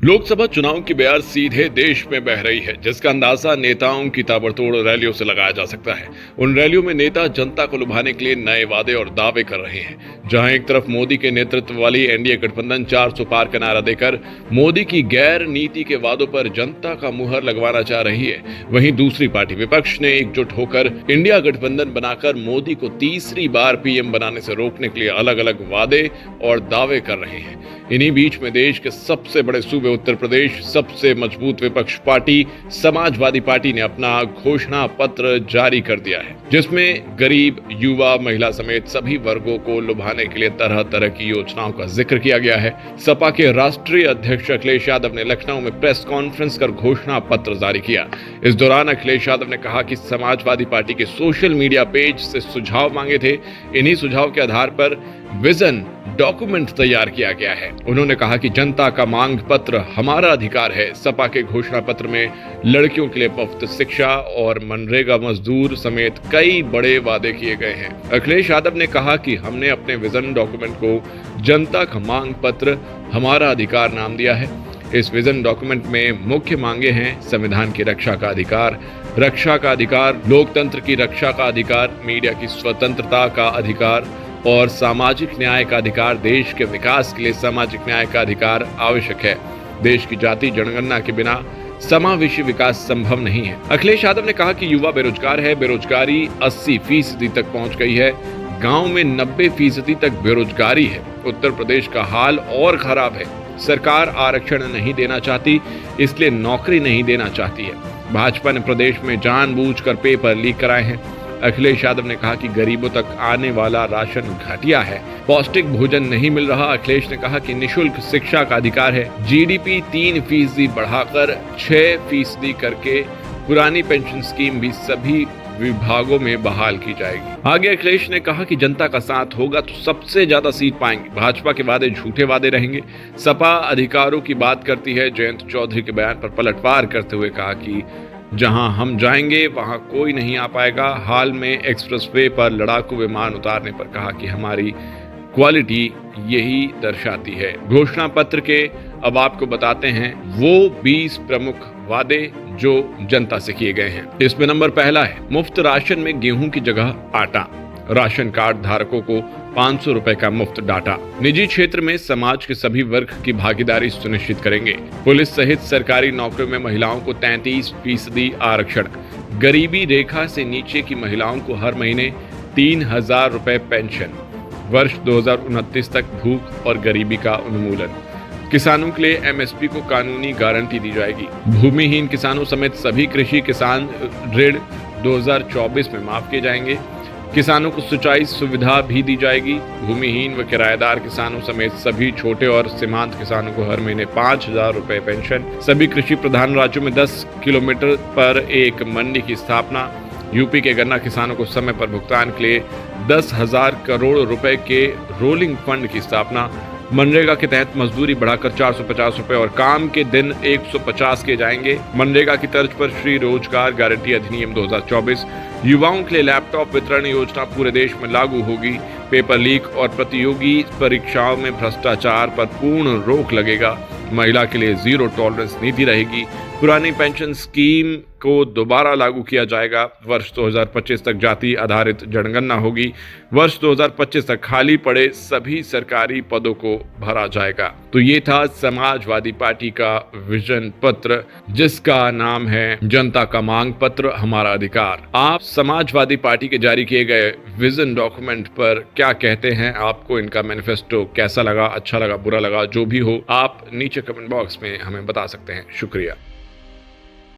लोकसभा चुनाव की बयार सीधे देश में बह रही है, जिसका अंदाजा नेताओं की ताबड़तोड़ रैलियों से लगाया जा सकता है। उन रैलियों में नेता जनता को लुभाने के लिए नए वादे और दावे कर रहे हैं। जहां एक तरफ मोदी के नेतृत्व वाली एनडीए गठबंधन 400 पार का नारा देकर मोदी की गैर नीति के वादों पर जनता का मुहर लगवाना चाह रही है, वहीं दूसरी पार्टी विपक्ष ने एकजुट होकर इंडिया गठबंधन बनाकर मोदी को तीसरी बार पीएम बनाने से रोकने के लिए अलग अलग वादे और दावे कर रहे हैं। इन्हीं बीच में देश के सबसे बड़े सूबे उत्तर प्रदेश सबसे मजबूत विपक्ष पार्टी समाजवादी पार्टी ने अपना घोषणा पत्र जारी कर दिया है, जिसमें गरीब, युवा, महिला समेत सभी वर्गों को लुभाने के लिए तरह तरह की योजनाओं का जिक्र किया गया है। सपा के राष्ट्रीय अध्यक्ष अखिलेश यादव ने लखनऊ में प्रेस कॉन्फ्रेंस कर घोषणा पत्र जारी किया। इस दौरान अखिलेश यादव ने कहा कि समाजवादी पार्टी के सोशल मीडिया पेज से सुझाव मांगे थे। इन्हीं सुझाव के आधार पर विजन डॉक्यूमेंट तैयार किया गया है। उन्होंने कहा कि जनता का मांग पत्र हमारा अधिकार है। सपा के घोषणा पत्र में लड़कियों के लिए मुफ्त शिक्षा और मनरेगा मजदूर समेत कई बड़े वादे किए गए हैं। अखिलेश यादव ने कहा कि हमने अपने विजन डॉक्यूमेंट को जनता का मांग पत्र हमारा अधिकार नाम दिया है। इस विजन डॉक्यूमेंट में मुख्य मांगे हैं संविधान की रक्षा का अधिकार, लोकतंत्र की रक्षा का अधिकार, मीडिया की स्वतंत्रता का अधिकार और सामाजिक न्याय का अधिकार। देश के विकास के लिए सामाजिक न्याय का अधिकार आवश्यक है। देश की जाति जनगणना के बिना समावेशी विकास संभव नहीं है। अखिलेश यादव ने कहा कि युवा बेरोजगार है, बेरोजगारी 80% तक पहुंच गई है। गांव में 90% तक बेरोजगारी है। उत्तर प्रदेश का हाल और खराब है। सरकार आरक्षण नहीं देना चाहती, इसलिए नौकरी नहीं देना चाहती है। भाजपा ने प्रदेश में जानबूझकर पेपर लीक कराए हैं। अखिलेश यादव ने कहा कि गरीबों तक आने वाला राशन घटिया है, पौष्टिक भोजन नहीं मिल रहा। अखिलेश ने कहा कि निशुल्क शिक्षा का अधिकार है। जीडीपी 3% बढ़ाकर 6% करके पुरानी पेंशन स्कीम भी सभी विभागों में बहाल की जाएगी। आगे अखिलेश ने कहा कि जनता का साथ होगा तो सबसे ज्यादा सीट पाएंगे। भाजपा के वादे झूठे वादे रहेंगे। सपा अधिकारों की बात करती है। जयंत चौधरी के बयान पर पलटवार करते हुए कहा कि जहां हम जाएंगे वहां कोई नहीं आ पाएगा। हाल में एक्सप्रेसवे पर लड़ाकू विमान उतारने पर कहा कि हमारी क्वालिटी यही दर्शाती है। घोषणा पत्र के अब आपको बताते हैं वो 20 प्रमुख वादे जो जनता से किए गए हैं। इसमें नंबर पहला है मुफ्त राशन में गेहूं की जगह आटा। राशन कार्ड धारकों को 500 रुपए का मुफ्त डाटा। निजी क्षेत्र में समाज के सभी वर्ग की भागीदारी सुनिश्चित करेंगे। पुलिस सहित सरकारी नौकरियों में महिलाओं को 33% आरक्षण। गरीबी रेखा से नीचे की महिलाओं को हर महीने 3000 रुपए पेंशन। वर्ष 2029 तक भूख और गरीबी का उन्मूलन। किसानों के लिए एमएसपी को कानूनी गारंटी दी जाएगी। भूमिहीन किसानों समेत सभी कृषि किसान ऋण 2024 में माफ किए जाएंगे। किसानों को सिंचाई सुविधा भी दी जाएगी। भूमिहीन व किराएदार किसानों समेत सभी छोटे और सीमांत किसानों को हर महीने 5000 रुपए पेंशन। सभी कृषि प्रधान राज्यों में 10 किलोमीटर पर एक मंडी की स्थापना। यूपी के गन्ना किसानों को समय पर भुगतान के लिए 10,000 करोड़ रुपए के रोलिंग फंड की स्थापना। मनरेगा के तहत मजदूरी बढ़ाकर 450 रुपए और काम के दिन 150 किए जाएंगे। मनरेगा की तर्ज पर श्री रोजगार गारंटी अधिनियम 2024। युवाओं के लिए लैपटॉप वितरण योजना पूरे देश में लागू होगी। पेपर लीक और प्रतियोगी परीक्षाओं में भ्रष्टाचार पर पूर्ण रोक लगेगा। महिला के लिए जीरो टॉलरेंस नीति रहेगी। पुरानी पेंशन स्कीम को दोबारा लागू किया जाएगा। वर्ष 2025 तक जाति आधारित जनगणना होगी। वर्ष 2025 तक खाली पड़े सभी सरकारी पदों को भरा जाएगा। तो ये था समाजवादी पार्टी का विजन पत्र, जिसका नाम है जनता का मांग पत्र हमारा अधिकार। आप समाजवादी पार्टी के जारी किए गए विजन डॉक्यूमेंट पर क्या कहते हैं? आपको इनका मैनिफेस्टो कैसा लगा, अच्छा लगा, बुरा लगा, जो भी हो आप नीचे कमेंट बॉक्स में हमें बता सकते हैं। शुक्रिया।